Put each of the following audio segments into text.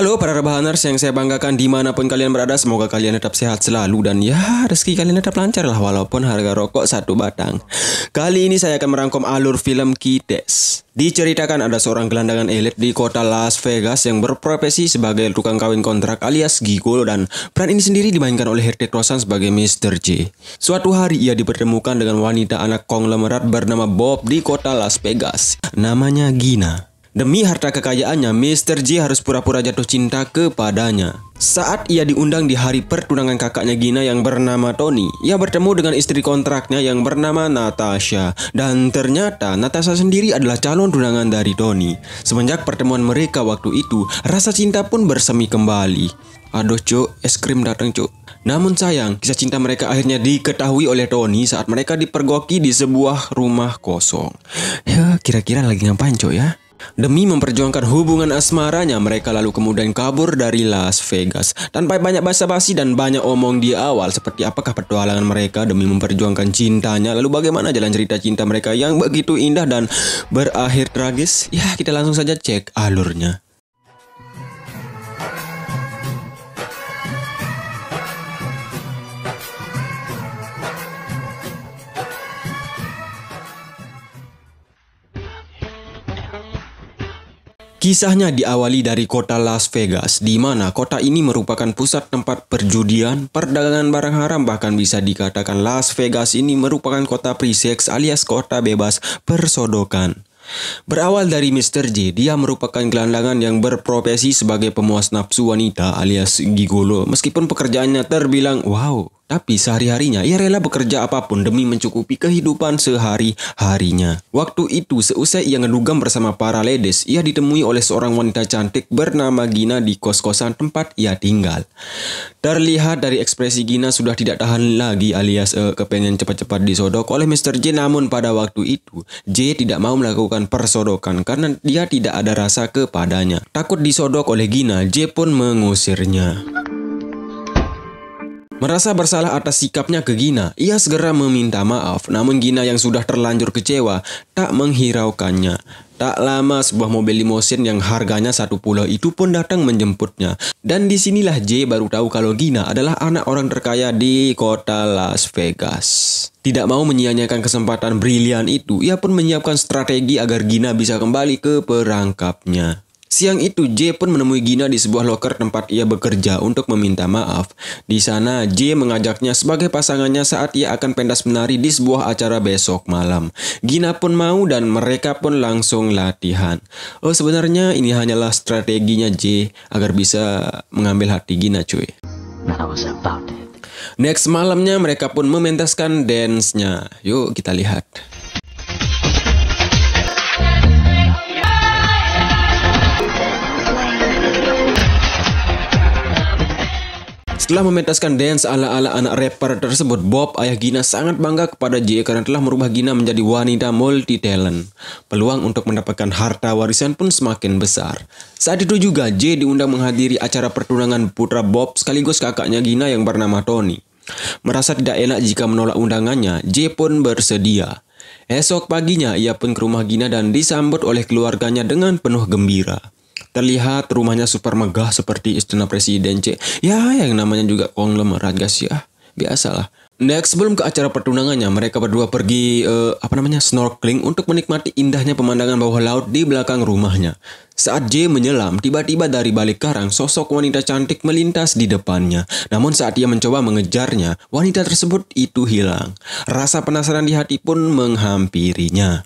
Halo para rebahaners yang saya banggakan dimanapun kalian berada, semoga kalian tetap sehat selalu dan ya rezeki kalian tetap lancar lah walaupun harga rokok satu batang. Kali ini saya akan merangkum alur film Kites. Diceritakan ada seorang gelandangan elit di kota Las Vegas yang berprofesi sebagai tukang kawin kontrak alias gigolo, dan peran ini sendiri dimainkan oleh Hrithik Roshan sebagai Mr. J. Suatu hari ia dipertemukan dengan wanita anak konglomerat bernama Bob di kota Las Vegas. Namanya Gina. Demi harta kekayaannya, Mr. J harus pura-pura jatuh cinta kepadanya. Saat ia diundang di hari pertunangan kakaknya Gina yang bernama Tony, ia bertemu dengan istri kontraknya yang bernama Natasha. Dan ternyata Natasha sendiri adalah calon tunangan dari Tony. Semenjak pertemuan mereka waktu itu, rasa cinta pun bersemi kembali. Aduh cuk, es krim datang cuk. Namun sayang, kisah cinta mereka akhirnya diketahui oleh Tony saat mereka dipergoki di sebuah rumah kosong. Ya, kira-kira lagi ngapain cuk ya? Demi memperjuangkan hubungan asmaranya, mereka lalu kemudian kabur dari Las Vegas. Tanpa banyak basa-basi dan banyak omong di awal, seperti apakah petualangan mereka demi memperjuangkan cintanya, lalu bagaimana jalan cerita cinta mereka yang begitu indah dan berakhir tragis? Ya, kita langsung saja cek alurnya. Kisahnya diawali dari kota Las Vegas, di mana kota ini merupakan pusat tempat perjudian, perdagangan barang haram, bahkan bisa dikatakan Las Vegas ini merupakan kota pre-seks alias kota bebas persodokan. Berawal dari Mr. J, dia merupakan gelandangan yang berprofesi sebagai pemuas nafsu wanita alias gigolo. Meskipun pekerjaannya terbilang wow, tapi sehari-harinya ia rela bekerja apapun demi mencukupi kehidupan sehari-harinya. Waktu itu, seusai ia ngedugam bersama para ladies, ia ditemui oleh seorang wanita cantik bernama Gina di kos-kosan tempat ia tinggal. Terlihat dari ekspresi Gina sudah tidak tahan lagi alias kepengen cepat-cepat disodok oleh Mr. J. Namun pada waktu itu, J tidak mau melakukan persodokan karena dia tidak ada rasa kepadanya. Takut disodok oleh Gina, J pun mengusirnya. Merasa bersalah atas sikapnya ke Gina, ia segera meminta maaf. Namun Gina yang sudah terlanjur kecewa tak menghiraukannya. Tak lama sebuah mobil limosin yang harganya $1 itu pun datang menjemputnya. Dan disinilah J baru tahu kalau Gina adalah anak orang terkaya di kota Las Vegas. Tidak mau menyia-nyiakan kesempatan brilian itu, ia pun menyiapkan strategi agar Gina bisa kembali ke perangkapnya. Siang itu, J pun menemui Gina di sebuah loker tempat ia bekerja untuk meminta maaf. Di sana, J mengajaknya sebagai pasangannya saat ia akan pentas menari di sebuah acara besok malam. Gina pun mau dan mereka pun langsung latihan. Oh, sebenarnya ini hanyalah strateginya J agar bisa mengambil hati Gina, cuy. Next malamnya mereka pun mementaskan dance-nya. Yuk kita lihat. Setelah mementaskan dance ala-ala anak rapper tersebut, Bob, ayah Gina, sangat bangga kepada J karena telah merubah Gina menjadi wanita multi-talent. Peluang untuk mendapatkan harta warisan pun semakin besar. Saat itu juga, J diundang menghadiri acara pertunangan putra Bob sekaligus kakaknya Gina yang bernama Tony. Merasa tidak enak jika menolak undangannya, J pun bersedia. Esok paginya, ia pun ke rumah Gina dan disambut oleh keluarganya dengan penuh gembira. Terlihat rumahnya super megah seperti istana presiden, cek. Ya, yang namanya juga konglomerat, guys ya. Biasalah. Next, sebelum ke acara pertunangannya, mereka berdua pergi snorkeling untuk menikmati indahnya pemandangan bawah laut di belakang rumahnya. Saat J menyelam, tiba-tiba dari balik karang sosok wanita cantik melintas di depannya. Namun saat ia mencoba mengejarnya, wanita tersebut itu hilang. Rasa penasaran di hati pun menghampirinya.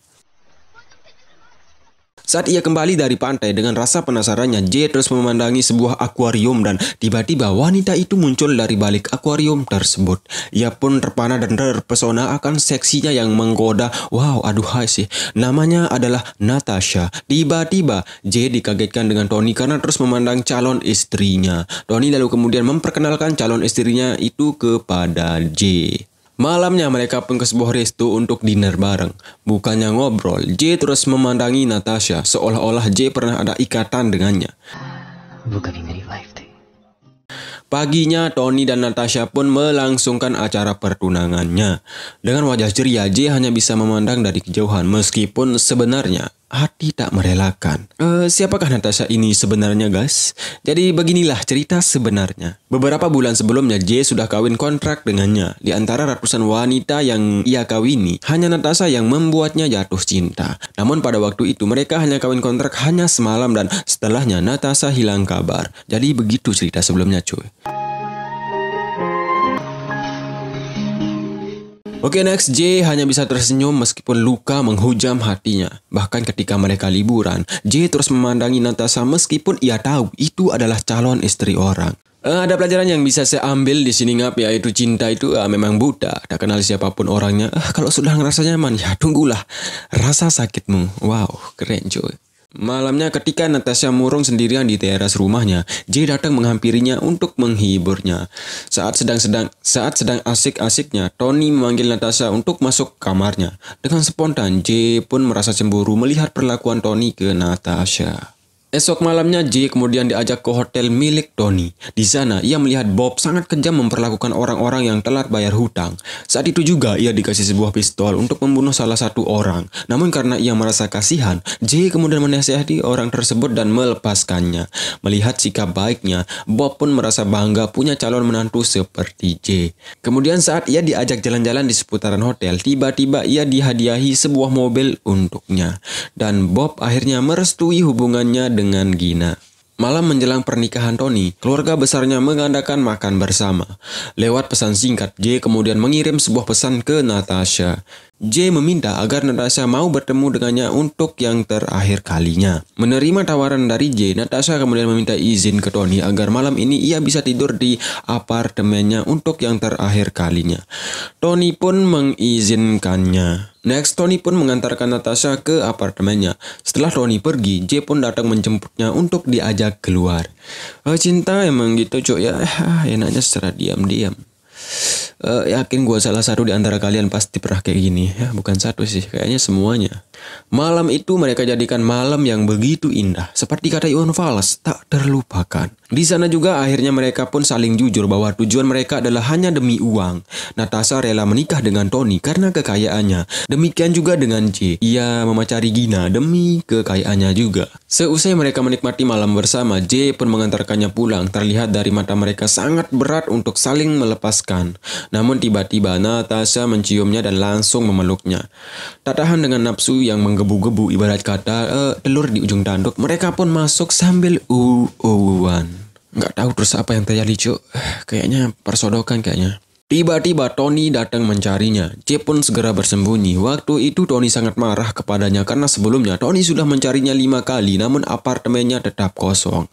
Saat ia kembali dari pantai dengan rasa penasarannya, J terus memandangi sebuah akuarium dan tiba-tiba wanita itu muncul dari balik akuarium tersebut. Ia pun terpana dan terpesona akan seksinya yang menggoda. Wow, aduhai sih. Namanya adalah Natasha. Tiba-tiba J dikagetkan dengan Tony karena terus memandang calon istrinya. Tony lalu kemudian memperkenalkan calon istrinya itu kepada J. Malamnya mereka pun ke sebuah resto untuk dinner bareng. Bukannya ngobrol, J terus memandangi Natasha seolah-olah J pernah ada ikatan dengannya. Paginya, Tony dan Natasha pun melangsungkan acara pertunangannya. Dengan wajah ceria, J hanya bisa memandang dari kejauhan meskipun sebenarnya hati tak merelakan. Siapakah Natasha ini sebenarnya, guys? Jadi beginilah cerita sebenarnya. Beberapa bulan sebelumnya, J sudah kawin kontrak dengannya. Di antara ratusan wanita yang ia kawini, hanya Natasha yang membuatnya jatuh cinta. Namun pada waktu itu, mereka hanya kawin kontrak hanya semalam dan setelahnya Natasha hilang kabar. Jadi begitu cerita sebelumnya, cuy. Oke, next, J hanya bisa tersenyum meskipun luka menghujam hatinya. Bahkan ketika mereka liburan, J terus memandangi Natasha meskipun ia tahu itu adalah calon istri orang. Ada pelajaran yang bisa saya ambil di sini, ngap, yaitu cinta itu memang buta. Tak kenal siapapun orangnya. Kalau sudah ngerasa nyaman, ya tunggulah rasa sakitmu. Wow, keren cuy. Malamnya ketika Natasha murung sendirian di teras rumahnya, J datang menghampirinya untuk menghiburnya. Saat sedang asik-asiknya, Tony memanggil Natasha untuk masuk kamarnya. Dengan spontan, J pun merasa cemburu melihat perlakuan Tony ke Natasha. Esok malamnya, J kemudian diajak ke hotel milik Tony. Di sana, ia melihat Bob sangat kejam memperlakukan orang-orang yang telat bayar hutang. Saat itu juga, ia dikasih sebuah pistol untuk membunuh salah satu orang. Namun karena ia merasa kasihan, J kemudian menasihati orang tersebut dan melepaskannya. Melihat sikap baiknya, Bob pun merasa bangga punya calon menantu seperti J. Kemudian saat ia diajak jalan-jalan di seputaran hotel, tiba-tiba ia dihadiahi sebuah mobil untuknya. Dan Bob akhirnya merestui hubungannya dengan Gina. Malam menjelang pernikahan Tony, keluarga besarnya mengadakan makan bersama. Lewat pesan singkat, J kemudian mengirim sebuah pesan ke Natasha. J meminta agar Natasha mau bertemu dengannya untuk yang terakhir kalinya. Menerima tawaran dari J, Natasha kemudian meminta izin ke Tony agar malam ini ia bisa tidur di apartemennya untuk yang terakhir kalinya. Tony pun mengizinkannya. Next, Tony pun mengantarkan Natasha ke apartemennya. Setelah Tony pergi, J pun datang menjemputnya untuk diajak keluar. Cinta emang gitu, cok ya. Enaknya secara diam-diam. Yakin gue salah satu di antara kalian pasti pernah kayak gini. Ya, bukan satu sih, kayaknya semuanya. Malam itu mereka jadikan malam yang begitu indah. Seperti kata Iwan Fals, tak terlupakan. Di sana juga akhirnya mereka pun saling jujur bahwa tujuan mereka adalah hanya demi uang. Natasha rela menikah dengan Tony karena kekayaannya. Demikian juga dengan J. Ia memacari Gina demi kekayaannya juga. Seusai mereka menikmati malam bersama, J pun mengantarkannya pulang. Terlihat dari mata mereka sangat berat untuk saling melepaskan. Namun tiba-tiba Natasha menciumnya dan langsung memeluknya. Tak tahan dengan nafsu yang menggebu-gebu ibarat kata telur di ujung tanduk, mereka pun masuk sambil uuan. Nggak tahu terus apa yang terjadi, cuk. Kayaknya persodokan kayaknya. Tiba-tiba Tony datang mencarinya. J pun segera bersembunyi. Waktu itu Tony sangat marah kepadanya karena sebelumnya Tony sudah mencarinya 5 kali namun apartemennya tetap kosong.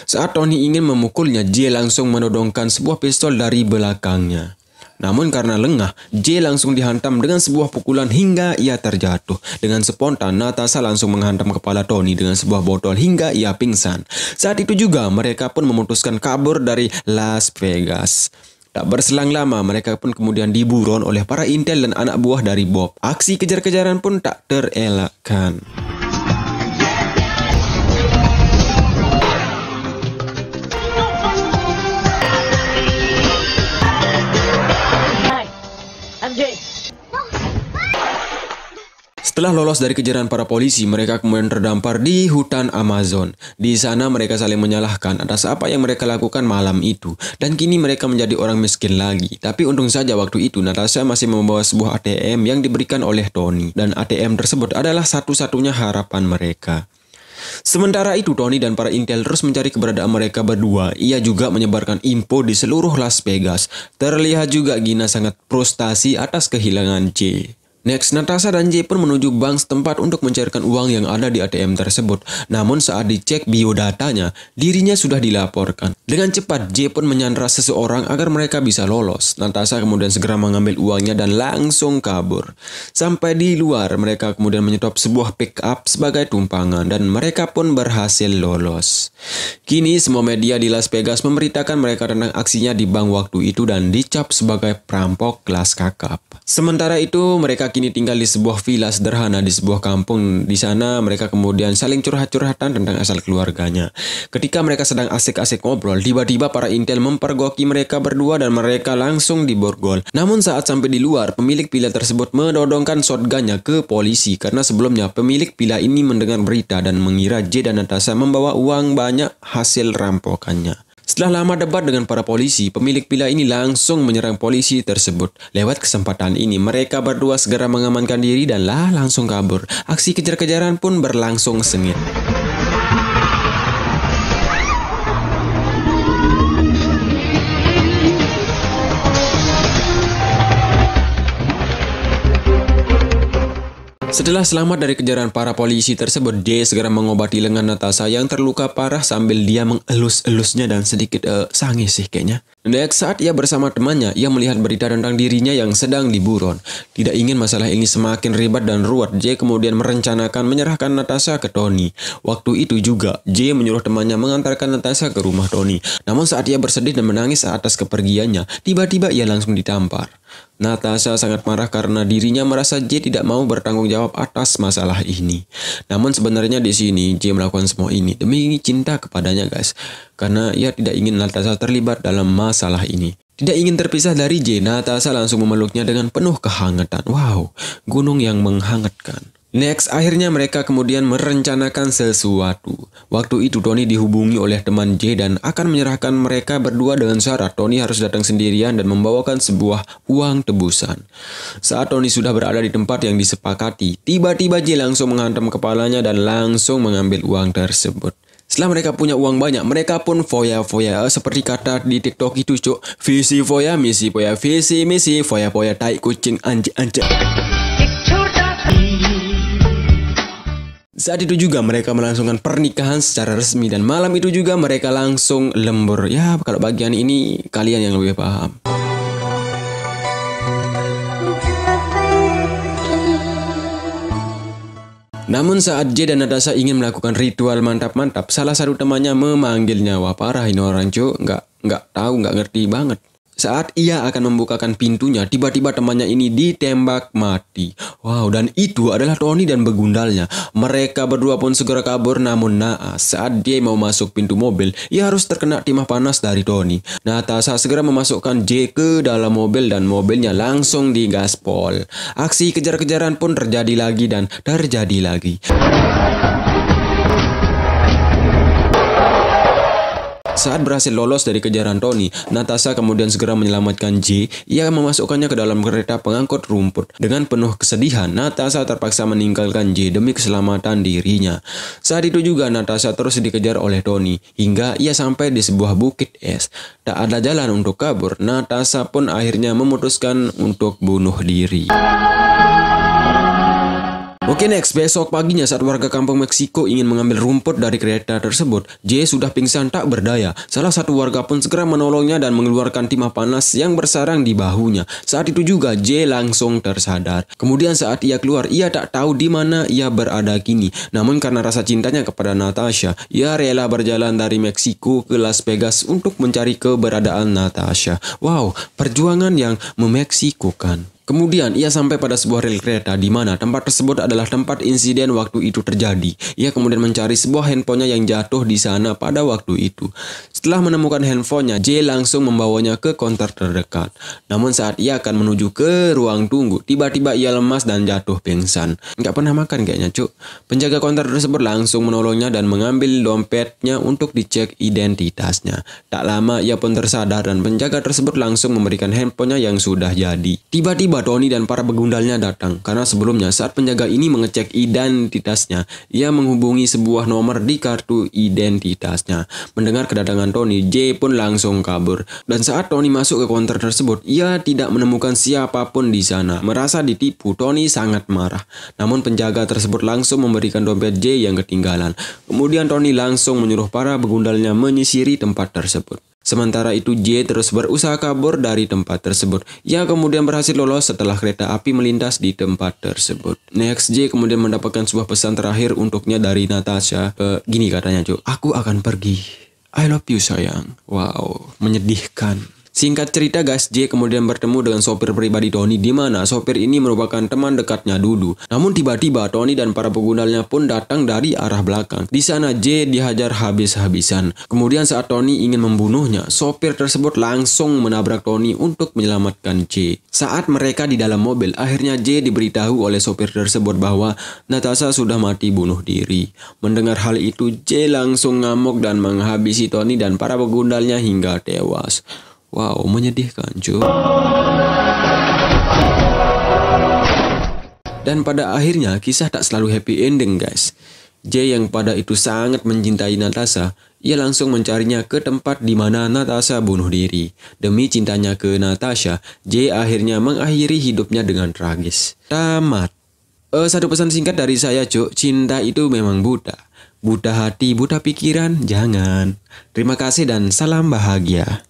Saat Tony ingin memukulnya, J langsung menodongkan sebuah pistol dari belakangnya. Namun karena lengah, J langsung dihantam dengan sebuah pukulan hingga ia terjatuh. Dengan spontan, Natasha langsung menghantam kepala Tony dengan sebuah botol hingga ia pingsan. Saat itu juga mereka pun memutuskan kabur dari Las Vegas. Tak berselang lama, mereka pun kemudian diburon oleh para intel dan anak buah dari Bob. Aksi kejar-kejaran pun tak terelakkan. Setelah lolos dari kejaran para polisi, mereka kemudian terdampar di hutan Amazon. Di sana mereka saling menyalahkan atas apa yang mereka lakukan malam itu. Dan kini mereka menjadi orang miskin lagi. Tapi untung saja waktu itu Natasha masih membawa sebuah ATM yang diberikan oleh Tony. Dan ATM tersebut adalah satu-satunya harapan mereka. Sementara itu Tony dan para intel terus mencari keberadaan mereka berdua. Ia juga menyebarkan info di seluruh Las Vegas. Terlihat juga Gina sangat frustasi atas kehilangan J. Next, Natasha dan J pun menuju bank setempat untuk mencairkan uang yang ada di ATM tersebut. Namun saat dicek biodatanya, dirinya sudah dilaporkan. Dengan cepat, J pun menyandra seseorang agar mereka bisa lolos. Natasha kemudian segera mengambil uangnya dan langsung kabur. Sampai di luar, mereka kemudian menyetop sebuah pick-up sebagai tumpangan dan mereka pun berhasil lolos. Kini semua media di Las Vegas memberitakan mereka tentang aksinya di bank waktu itu dan dicap sebagai perampok kelas kakap. Sementara itu, mereka kini tinggal di sebuah villa sederhana di sebuah kampung. Di sana mereka kemudian saling curhat-curhatan tentang asal keluarganya. Ketika mereka sedang asik-asik ngobrol, kontrol. Tiba-tiba para intel mempergoki mereka berdua dan mereka langsung diborgol. Namun saat sampai di luar, pemilik villa tersebut menodongkan shotgunnya ke polisi karena sebelumnya pemilik villa ini mendengar berita dan mengira J dan Natasha membawa uang banyak hasil rampokannya. Setelah lama debat dengan para polisi, pemilik villa ini langsung menyerang polisi tersebut. Lewat kesempatan ini, mereka berdua segera mengamankan diri dan langsung kabur. Aksi kejar-kejaran pun berlangsung sengit. Setelah selamat dari kejaran para polisi tersebut, J segera mengobati lengan Natasha yang terluka parah sambil dia mengelus-elusnya dan sedikit sangis sih kayaknya. Next saat ia bersama temannya, ia melihat berita tentang dirinya yang sedang diburon. Tidak ingin masalah ini semakin ribet dan ruwet, J kemudian merencanakan menyerahkan Natasha ke Tony. Waktu itu juga, J menyuruh temannya mengantarkan Natasha ke rumah Tony. Namun saat ia bersedih dan menangis atas kepergiannya, tiba-tiba ia langsung ditampar. Natasha sangat marah karena dirinya merasa J tidak mau bertanggung jawab atas masalah ini. Namun sebenarnya di sini J melakukan semua ini demi cinta kepadanya guys. Karena ia tidak ingin Natasha terlibat dalam masalah ini. Tidak ingin terpisah dari J, Natasha langsung memeluknya dengan penuh kehangatan. Wow, gunung yang menghangatkan. Next, akhirnya mereka kemudian merencanakan sesuatu. Waktu itu Tony dihubungi oleh teman J dan akan menyerahkan mereka berdua dengan syarat Tony harus datang sendirian dan membawakan sebuah uang tebusan. Saat Tony sudah berada di tempat yang disepakati, tiba-tiba J langsung menghantam kepalanya dan langsung mengambil uang tersebut. Setelah mereka punya uang banyak, mereka pun foya-foya seperti kata di TikTok itu cuk. Visi foya, misi foya, visi misi foya-foya tai kucing anjing. Saat itu juga mereka melangsungkan pernikahan secara resmi dan malam itu juga mereka langsung lembur. Ya, kalau bagian ini kalian yang lebih paham. Namun saat J dan Natasha ingin melakukan ritual mantap-mantap, salah satu temannya memanggilnya. Wah parah ini orang cuk, nggak tahu, nggak ngerti banget. Saat ia akan membukakan pintunya, tiba-tiba temannya ini ditembak mati. Wow, dan itu adalah Tony dan begundalnya. Mereka berdua pun segera kabur, namun naas. Saat dia mau masuk pintu mobil, ia harus terkena timah panas dari Tony. Natasha segera memasukkan J ke dalam mobil dan mobilnya langsung digaspol. Aksi kejar-kejaran pun terjadi lagi dan terjadi lagi. Saat berhasil lolos dari kejaran Tony, Natasha kemudian segera menyelamatkan J. Ia memasukkannya ke dalam kereta pengangkut rumput. Dengan penuh kesedihan, Natasha terpaksa meninggalkan J demi keselamatan dirinya. Saat itu juga Natasha terus dikejar oleh Tony, hingga ia sampai di sebuah bukit es. Tak ada jalan untuk kabur, Natasha pun akhirnya memutuskan untuk bunuh diri. Oke next, besok paginya saat warga kampung Meksiko ingin mengambil rumput dari kereta tersebut, J sudah pingsan tak berdaya. Salah satu warga pun segera menolongnya dan mengeluarkan timah panas yang bersarang di bahunya. Saat itu juga J langsung tersadar. Kemudian saat ia keluar, ia tak tahu di mana ia berada kini. Namun karena rasa cintanya kepada Natasha, ia rela berjalan dari Meksiko ke Las Vegas untuk mencari keberadaan Natasha. Wow, perjuangan yang memeksikokan. Kemudian ia sampai pada sebuah rel kereta di mana tempat tersebut adalah tempat insiden waktu itu terjadi. Ia kemudian mencari sebuah handphonenya yang jatuh di sana pada waktu itu. Setelah menemukan handphonenya, J langsung membawanya ke konter terdekat. Namun saat ia akan menuju ke ruang tunggu, tiba-tiba ia lemas dan jatuh pingsan. Nggak pernah makan kayaknya cuk. Penjaga konter tersebut langsung menolongnya dan mengambil dompetnya untuk dicek identitasnya. Tak lama ia pun tersadar dan penjaga tersebut langsung memberikan handphonenya yang sudah jadi. Tiba-tiba Tony dan para begundalnya datang, karena sebelumnya saat penjaga ini mengecek identitasnya, ia menghubungi sebuah nomor di kartu identitasnya. Mendengar kedatangan Tony, J pun langsung kabur. Dan saat Tony masuk ke konter tersebut, ia tidak menemukan siapapun di sana. Merasa ditipu, Tony sangat marah. Namun penjaga tersebut langsung memberikan dompet J yang ketinggalan. Kemudian Tony langsung menyuruh para begundalnya menyisiri tempat tersebut. Sementara itu J terus berusaha kabur dari tempat tersebut. Ia kemudian berhasil lolos setelah kereta api melintas di tempat tersebut. Next, J kemudian mendapatkan sebuah pesan terakhir untuknya dari Natasha. Gini katanya, "Aku akan pergi. I love you sayang." Wow, menyedihkan. Singkat cerita guys, J kemudian bertemu dengan sopir pribadi Tony di mana sopir ini merupakan teman dekatnya dulu. Namun tiba-tiba Tony dan para penggunanya pun datang dari arah belakang. Di sana J dihajar habis-habisan. Kemudian saat Tony ingin membunuhnya, sopir tersebut langsung menabrak Tony untuk menyelamatkan J. Saat mereka di dalam mobil, akhirnya J diberitahu oleh sopir tersebut bahwa Natasha sudah mati bunuh diri. Mendengar hal itu, J langsung ngamuk dan menghabisi Tony dan para penggunanya hingga tewas. Wow, menyedihkan cuy. Dan pada akhirnya kisah tak selalu happy ending guys. J yang pada itu sangat mencintai Natasha, ia langsung mencarinya ke tempat di mana Natasha bunuh diri. Demi cintanya ke Natasha, J akhirnya mengakhiri hidupnya dengan tragis. Tamat. Satu pesan singkat dari saya cuy, cinta itu memang buta. Buta hati, buta pikiran, jangan. Terima kasih dan salam bahagia.